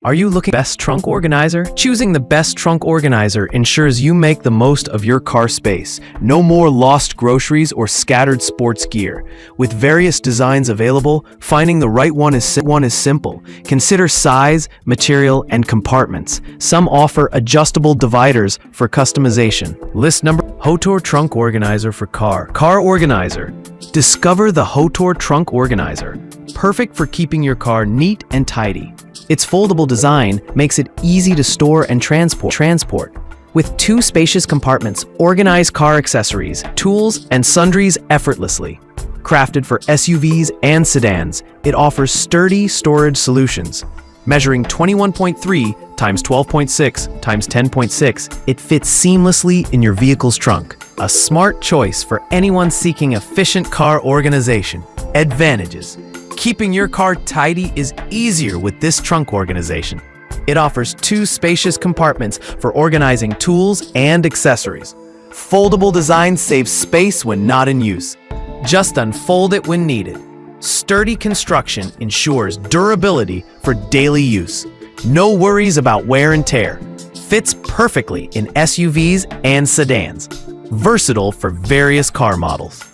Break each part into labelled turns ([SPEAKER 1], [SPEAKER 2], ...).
[SPEAKER 1] Are you looking for the best trunk organizer? Choosing the best trunk organizer ensures you make the most of your car space. No more lost groceries or scattered sports gear. With various designs available, finding the right one is simple. Consider size, material, and compartments. Some offer adjustable dividers for customization. List number: Hotor Trunk Organizer for Car Organizer. Discover the Hotor Trunk Organizer. Perfect for keeping your car neat and tidy. Its foldable design makes it easy to store and transport. With 2 spacious compartments, organize car accessories, tools, and sundries effortlessly. Crafted for SUVs and sedans, it offers sturdy storage solutions. Measuring 21.3 x 12.6 x 10.6, it fits seamlessly in your vehicle's trunk. A smart choice for anyone seeking efficient car organization. Advantages: keeping your car tidy is easier with this trunk organization. It offers 2 spacious compartments for organizing tools and accessories. Foldable design saves space when not in use. Just unfold it when needed. Sturdy construction ensures durability for daily use. No worries about wear and tear. Fits perfectly in SUVs and sedans. Versatile for various car models.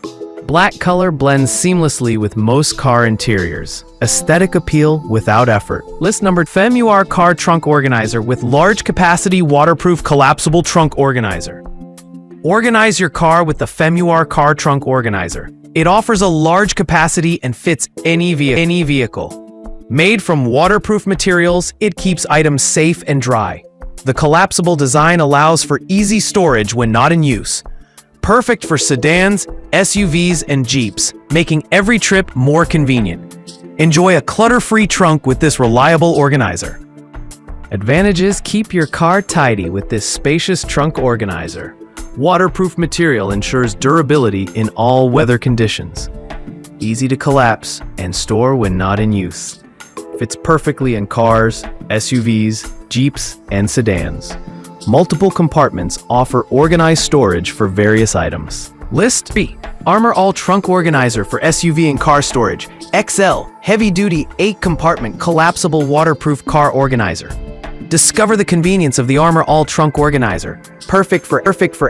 [SPEAKER 1] Black color blends seamlessly with most car interiors. Aesthetic appeal without effort. List numbered: Femu Car Trunk Organizer with large capacity waterproof collapsible trunk organizer. Organize your car with the Femu Car Trunk Organizer. It offers a large capacity and fits any vehicle. Made from waterproof materials, it keeps items safe and dry. The collapsible design allows for easy storage when not in use. Perfect for sedans, SUVs, and Jeeps, making every trip more convenient. Enjoy a clutter-free trunk with this reliable organizer. Advantages: keep your car tidy with this spacious trunk organizer. Waterproof material ensures durability in all weather conditions. Easy to collapse and store when not in use. Fits perfectly in cars, SUVs, Jeeps, and sedans. Multiple compartments offer organized storage for various items. List B: Armor All Trunk Organizer for SUV and car storage. XL, heavy-duty 8-compartment collapsible waterproof car organizer. Discover the convenience of the Armor All Trunk Organizer. Perfect for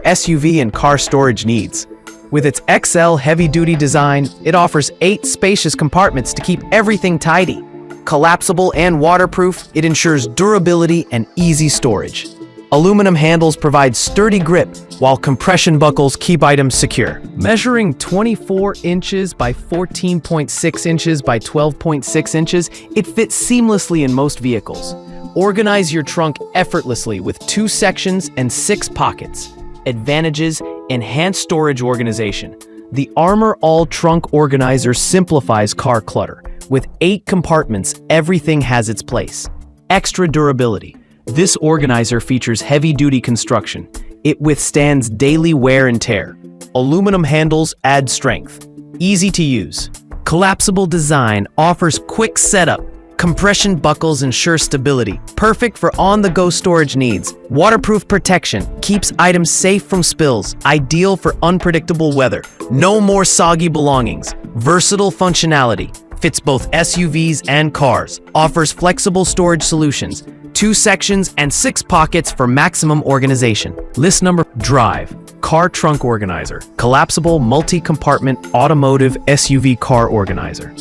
[SPEAKER 1] SUV and car storage needs. With its XL heavy-duty design, it offers 8 spacious compartments to keep everything tidy. Collapsible and waterproof, it ensures durability and easy storage. Aluminum handles provide sturdy grip, while compression buckles keep items secure. Measuring 24 inches by 14.6 inches by 12.6 inches, it fits seamlessly in most vehicles. Organize your trunk effortlessly with 2 sections and 6 pockets. Advantages: enhanced storage organization. The Armor All Trunk Organizer simplifies car clutter. With 8 compartments, everything has its place. Extra durability. This organizer features heavy-duty construction. It withstands daily wear and tear. Aluminum handles add strength. Easy to use. Collapsible design offers quick setup. Compression buckles ensure stability. Perfect for on-the-go storage needs. Waterproof protection keeps items safe from spills. Ideal for unpredictable weather. No more soggy belongings. Versatile functionality. Fits both SUVs and cars. Offers flexible storage solutions. 2 sections and 6 pockets for maximum organization. List number: Drive Car Trunk Organizer. Collapsible multi-compartment automotive SUV car organizer.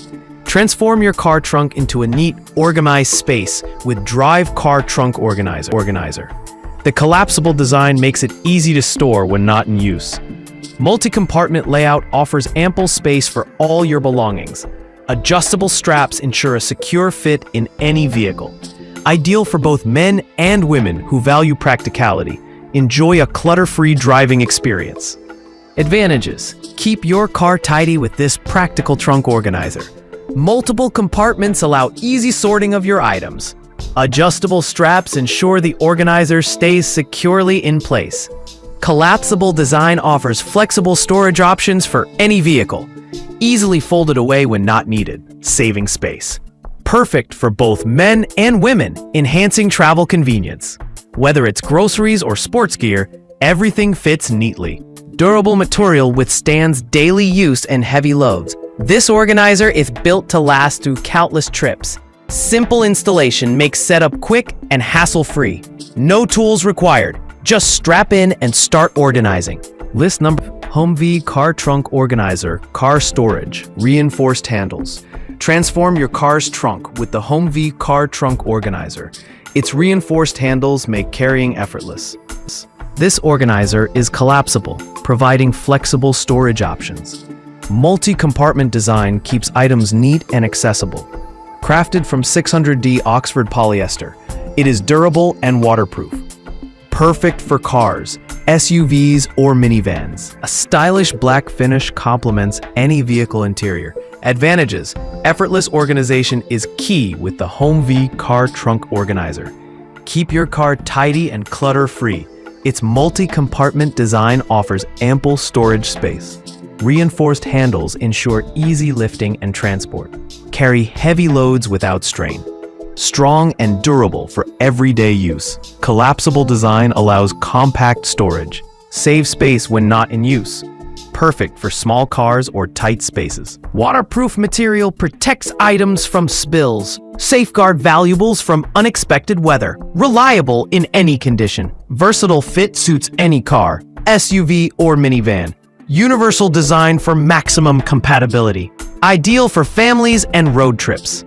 [SPEAKER 1] Transform your car trunk into a neat, organized space with Drive Car Trunk Organizer. The collapsible design makes it easy to store when not in use. Multi-compartment layout offers ample space for all your belongings. Adjustable straps ensure a secure fit in any vehicle. Ideal for both men and women who value practicality. Enjoy a clutter-free driving experience. Advantages: keep your car tidy with this practical trunk organizer. Multiple compartments allow easy sorting of your items. Adjustable straps ensure the organizer stays securely in place. Collapsible design offers flexible storage options for any vehicle. Easily folded away when not needed, saving space. Perfect for both men and women, enhancing travel convenience. Whether it's groceries or sports gear, everything fits neatly. Durable material withstands daily use and heavy loads. This organizer is built to last through countless trips. Simple installation makes setup quick and hassle-free. No tools required. Just strap in and start organizing. List number: HomeV Car Trunk Organizer, car storage, reinforced handles. Transform your car's trunk with the HomeV Car Trunk Organizer. Its reinforced handles make carrying effortless. This organizer is collapsible, providing flexible storage options. Multi-compartment design keeps items neat and accessible. Crafted from 600D Oxford polyester, it is durable and waterproof. Perfect for cars, SUVs, or minivans. A stylish black finish complements any vehicle interior. Advantages: effortless organization is key with the HomeV Car Trunk Organizer. Keep your car tidy and clutter-free. Its multi-compartment design offers ample storage space. Reinforced handles ensure easy lifting and transport. Carry heavy loads without strain. Strong and durable for everyday use. Collapsible design allows compact storage. Save space when not in use. Perfect for small cars or tight spaces. Waterproof material protects items from spills. Safeguard valuables from unexpected weather. Reliable in any condition. Versatile fit suits any car, SUV or minivan. Universal design for maximum compatibility. Ideal for families and road trips.